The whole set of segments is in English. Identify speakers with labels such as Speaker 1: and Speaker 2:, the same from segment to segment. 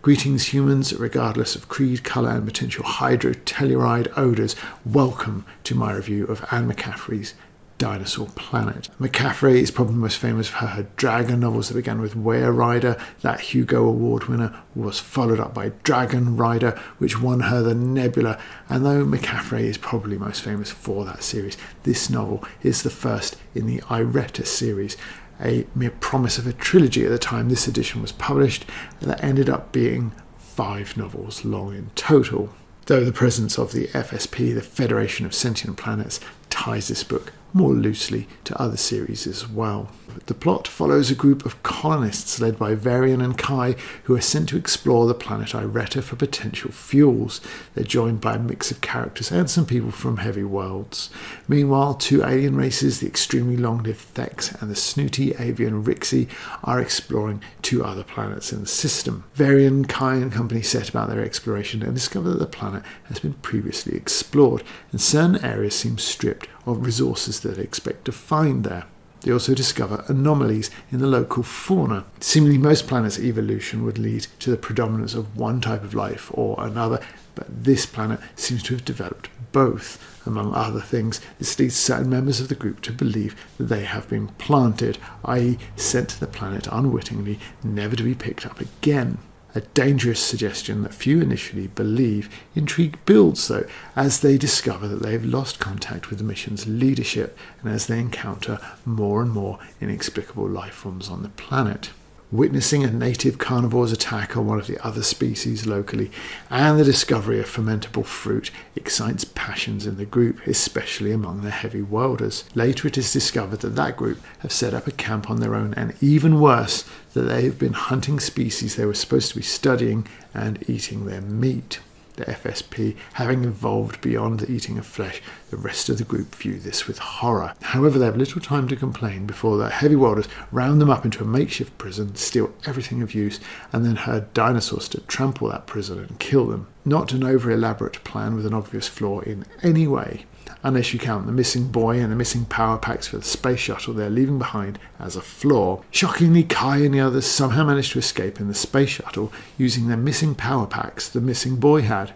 Speaker 1: Greetings humans, regardless of creed, colour and potential hydrotelluride odours. Welcome to my review of Anne McCaffrey's Dinosaur Planet. McCaffrey is probably most famous for her dragon novels that began with Rider. That Hugo Award winner was followed up by Dragonrider, which won her the Nebula. And though McCaffrey is probably most famous for that series, this novel is the first in the Ireta series, a mere promise of a trilogy at the time this edition was published, and that ended up being 5 novels long in total. Though the presence of the FSP, the Federation of Sentient Planets, ties this book more loosely to other series as well. The plot follows a group of colonists led by Varian and Kai who are sent to explore the planet Ireta for potential fuels. They're joined by a mix of characters and some people from heavy worlds. Meanwhile, 2 alien races, the extremely long-lived Thex and the snooty avian Rixie, are exploring 2 other planets in the system. Varian, Kai and company set about their exploration and discover that the planet has been previously explored, and certain areas seem stripped of resources that they expect to find there. They also discover anomalies in the local fauna. Seemingly most planets' evolution would lead to the predominance of one type of life or another, but this planet seems to have developed both. Among other things, this leads certain members of the group to believe that they have been planted, i.e. sent to the planet unwittingly, never to be picked up again. A dangerous suggestion that few initially believe. Intrigue builds, though, as they discover that they have lost contact with the mission's leadership and as they encounter more and more inexplicable life forms on the planet. Witnessing a native carnivore's attack on one of the other species locally and the discovery of fermentable fruit excites passions in the group, especially among the heavy worlders. Later it is discovered that that group have set up a camp on their own, and even worse, that they have been hunting species they were supposed to be studying and eating their meat. The FSP having evolved beyond the eating of flesh, the rest of the group view this with horror. However, they have little time to complain before the heavy worlders round them up into a makeshift prison, steal everything of use, and then herd dinosaurs to trample that prison and kill them. Not an over-elaborate plan with an obvious flaw in any way, unless you count the missing boy and the missing power packs for the space shuttle they're leaving behind as a flaw. Shockingly, Kai and the others somehow managed to escape in the space shuttle using their missing power packs the missing boy had.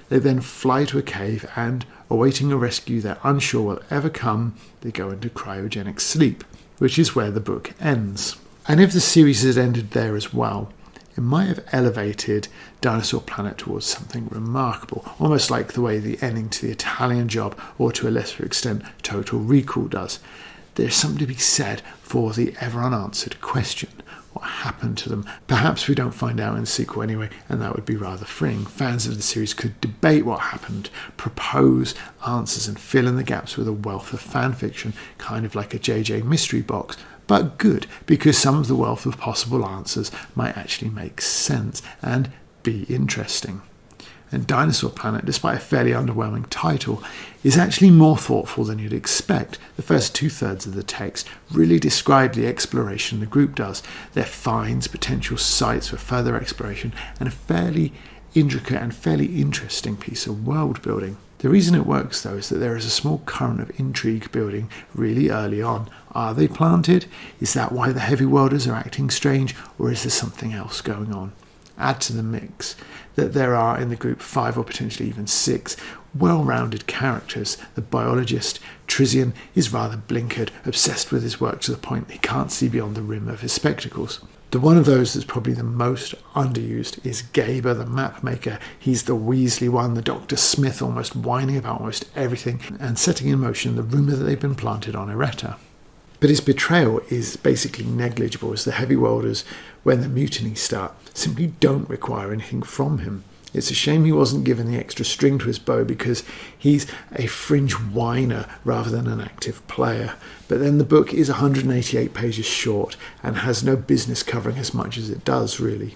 Speaker 1: They then fly to a cave and, awaiting a rescue they're unsure will ever come, they go into cryogenic sleep, which is where the book ends. And if the series had ended there as well, it might have elevated Dinosaur Planet towards something remarkable, almost like the way the ending to the Italian Job, or to a lesser extent Total Recall, does. There's something to be said for the ever unanswered question. What happened to them? Perhaps we don't find out in the sequel anyway, and that would be rather freeing. Fans of the series could debate what happened, propose answers and fill in the gaps with a wealth of fan fiction, kind of like a JJ mystery box. But good, because some of the wealth of possible answers might actually make sense and be interesting. And Dinosaur Planet, despite a fairly underwhelming title, is actually more thoughtful than you'd expect. The first 2/3 of the text really describe the exploration the group does, their finds, potential sites for further exploration, and a fairly intricate and fairly interesting piece of world building. The reason it works, though, is that there is a small current of intrigue building really early on. Are they planted? Is that why the heavy worlders are acting strange, or is there something else going on? Add to the mix that there are in the group 5 or potentially even 6 well-rounded characters. The biologist, Trizian, is rather blinkered, obsessed with his work to the point he can't see beyond the rim of his spectacles. The one of those that's probably the most underused is Gaber, the map maker. He's the Weasley one, the Dr. Smith, almost whining about almost everything and setting in motion the rumour that they've been planted on Ireta. But his betrayal is basically negligible, as the heavy worlders, when the mutiny start, simply don't require anything from him. It's a shame he wasn't given the extra string to his bow, because he's a fringe whiner rather than an active player. But then the book is 188 pages short and has no business covering as much as it does, really.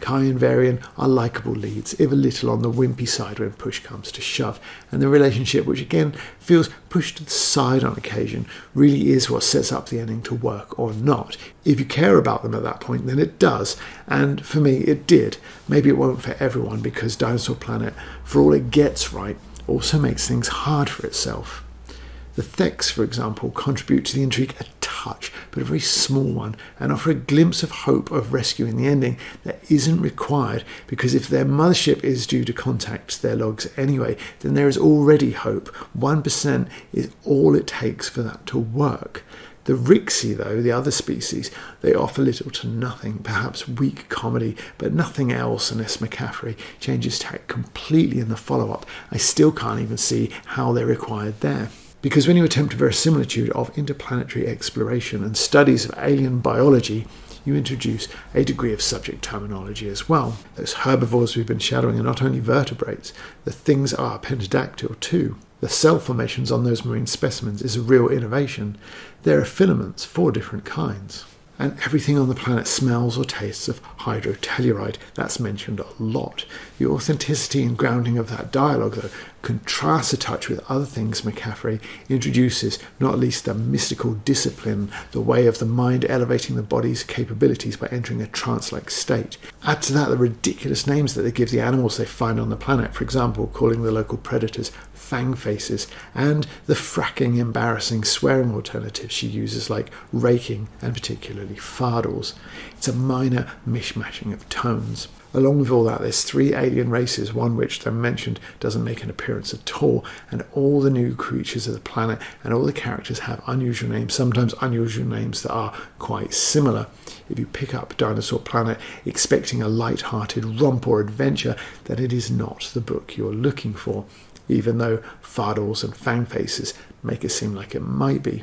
Speaker 1: Kai and Varian are likeable leads, if a little on the wimpy side when push comes to shove, and the relationship, which again feels pushed to the side on occasion, really is what sets up the ending to work or not. If you care about them at that point, then it does, and for me it did. Maybe it won't for everyone, because Dinosaur Planet, for all it gets right, also makes things hard for itself. The Thex, for example, contribute to the intrigue a touch, but a very small one, and offer a glimpse of hope of rescue in the ending that isn't required, because if their mothership is due to contact their logs anyway, then there is already hope. 1% is all it takes for that to work. The Rixie, though, the other species, they offer little to nothing, perhaps weak comedy, but nothing else unless McCaffrey changes tack completely in the follow-up. I still can't even see how they're required there. Because when you attempt a verisimilitude of interplanetary exploration and studies of alien biology, you introduce a degree of subject terminology as well. Those herbivores we've been shadowing are not only vertebrates, the things are pentadactyl too. The cell formations on those marine specimens is a real innovation. There are filaments, 4 different kinds. And everything on the planet smells or tastes of hydrotelluride. That's mentioned a lot. The authenticity and grounding of that dialogue, though, contrasts a touch with other things McCaffrey introduces, not least the mystical discipline, the way of the mind elevating the body's capabilities by entering a trance-like state. Add to that the ridiculous names that they give the animals they find on the planet, for example, calling the local predators fang faces, and the fracking, embarrassing swearing alternatives she uses like raking and particularly fardals. It's a minor mishmashing of tones. Along with all that, there's 3 alien races, one which, though mentioned, doesn't make an appearance at all, and all the new creatures of the planet and all the characters have unusual names, sometimes unusual names that are quite similar. If you pick up Dinosaur Planet expecting a light-hearted romp or adventure, then it is not the book you're looking for, even though fardals and fang faces make it seem like it might be.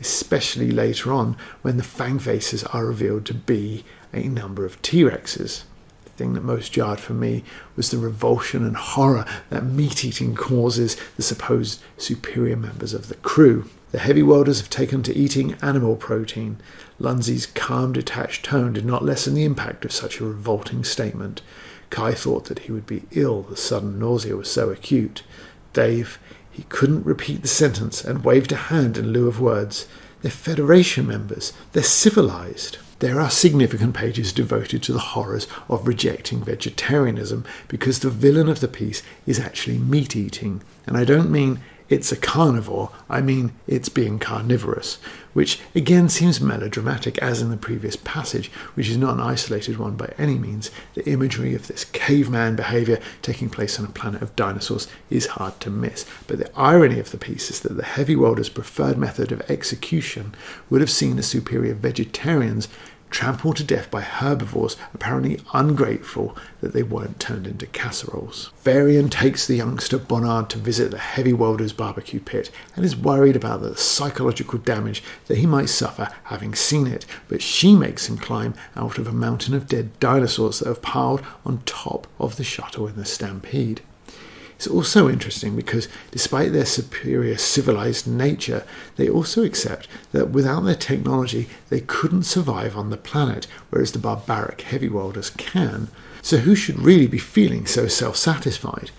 Speaker 1: Especially later on, when the fang faces are revealed to be a number of T-Rexes. The thing that most jarred for me was the revulsion and horror that meat-eating causes the supposed superior members of the crew. The heavy welders have taken to eating animal protein. Lunzi's calm, detached tone did not lessen the impact of such a revolting statement. Kai thought that he would be ill, the sudden nausea was so acute. Dave, he couldn't repeat the sentence and waved a hand in lieu of words. They're Federation members. They're civilized. There are significant pages devoted to the horrors of rejecting vegetarianism because the villain of the piece is actually meat-eating. And I don't mean it's a carnivore, I mean it's being carnivorous, which again seems melodramatic as in the previous passage, which is not an isolated one by any means. The imagery of this caveman behaviour taking place on a planet of dinosaurs is hard to miss, but the irony of the piece is that the heavy welder's preferred method of execution would have seen the superior vegetarians trampled to death by herbivores, apparently ungrateful that they weren't turned into casseroles. Varian takes the youngster Bonnard to visit the heavy welder's barbecue pit and is worried about the psychological damage that he might suffer having seen it, but she makes him climb out of a mountain of dead dinosaurs that have piled on top of the shuttle in the stampede. It's also interesting because despite their superior civilized nature, they also accept that without their technology they couldn't survive on the planet, whereas the barbaric heavy welders can. So who should really be feeling so self-satisfied?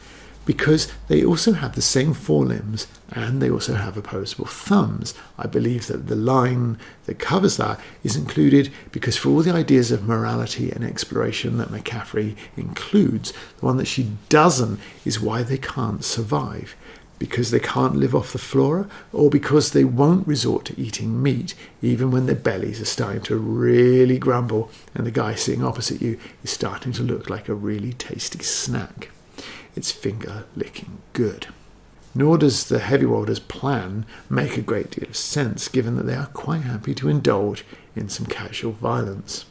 Speaker 1: Because they also have the same 4 limbs and they also have opposable thumbs. I believe that the line that covers that is included because for all the ideas of morality and exploration that McCaffrey includes, the one that she doesn't is why they can't survive. Because they can't live off the flora, or because they won't resort to eating meat even when their bellies are starting to really grumble and the guy sitting opposite you is starting to look like a really tasty snack. It's finger-licking good. Nor does the heavy welder's plan make a great deal of sense, given that they are quite happy to indulge in some casual violence.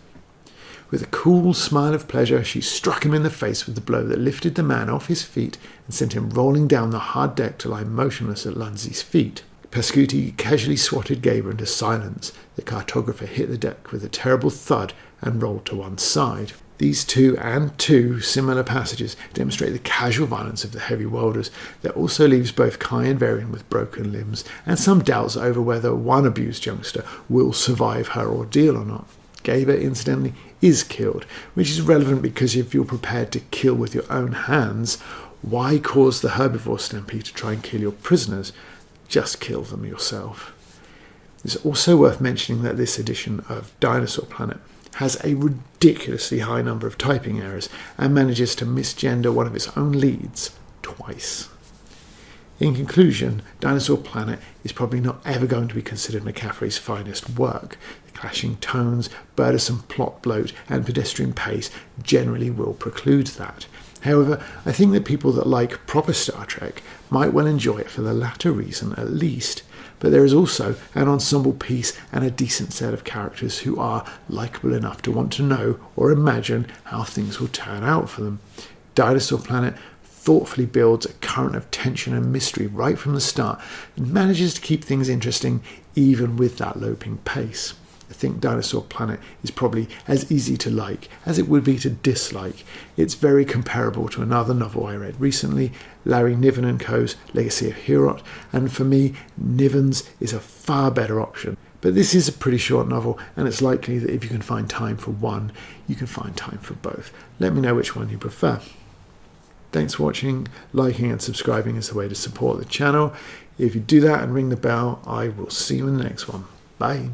Speaker 1: With a cool smile of pleasure, she struck him in the face with the blow that lifted the man off his feet and sent him rolling down the hard deck to lie motionless at Lunzi's feet. Pascuti casually swatted Gaber into silence. The cartographer hit the deck with a terrible thud and rolled to one side. These 2 similar passages demonstrate the casual violence of the heavy welders. That also leaves both Kai and Varian with broken limbs, and some doubts over whether one abused youngster will survive her ordeal or not. Gaber, incidentally, is killed, which is relevant because if you're prepared to kill with your own hands, why cause the herbivore stampede to try and kill your prisoners? Just kill them yourself. It's also worth mentioning that this edition of Dinosaur Planet has a ridiculously high number of typing errors and manages to misgender one of its own leads twice. In conclusion, Dinosaur Planet is probably not ever going to be considered McCaffrey's finest work. The clashing tones, burdensome plot bloat, and pedestrian pace generally will preclude that. However, I think that people that like proper Star Trek might well enjoy it for the latter reason at least. But there is also an ensemble piece and a decent set of characters who are likeable enough to want to know or imagine how things will turn out for them. Dinosaur Planet thoughtfully builds a current of tension and mystery right from the start and manages to keep things interesting even with that loping pace. I think Dinosaur Planet is probably as easy to like as it would be to dislike. It's very comparable to another novel I read recently, Larry Niven & Co.'s Legacy of Herod, and for me, Niven's is a far better option. But this is a pretty short novel, and it's likely that if you can find time for one, you can find time for both. Let me know which one you prefer. Thanks for watching. Liking and subscribing is the way to support the channel. If you do that and ring the bell, I will see you in the next one. Bye.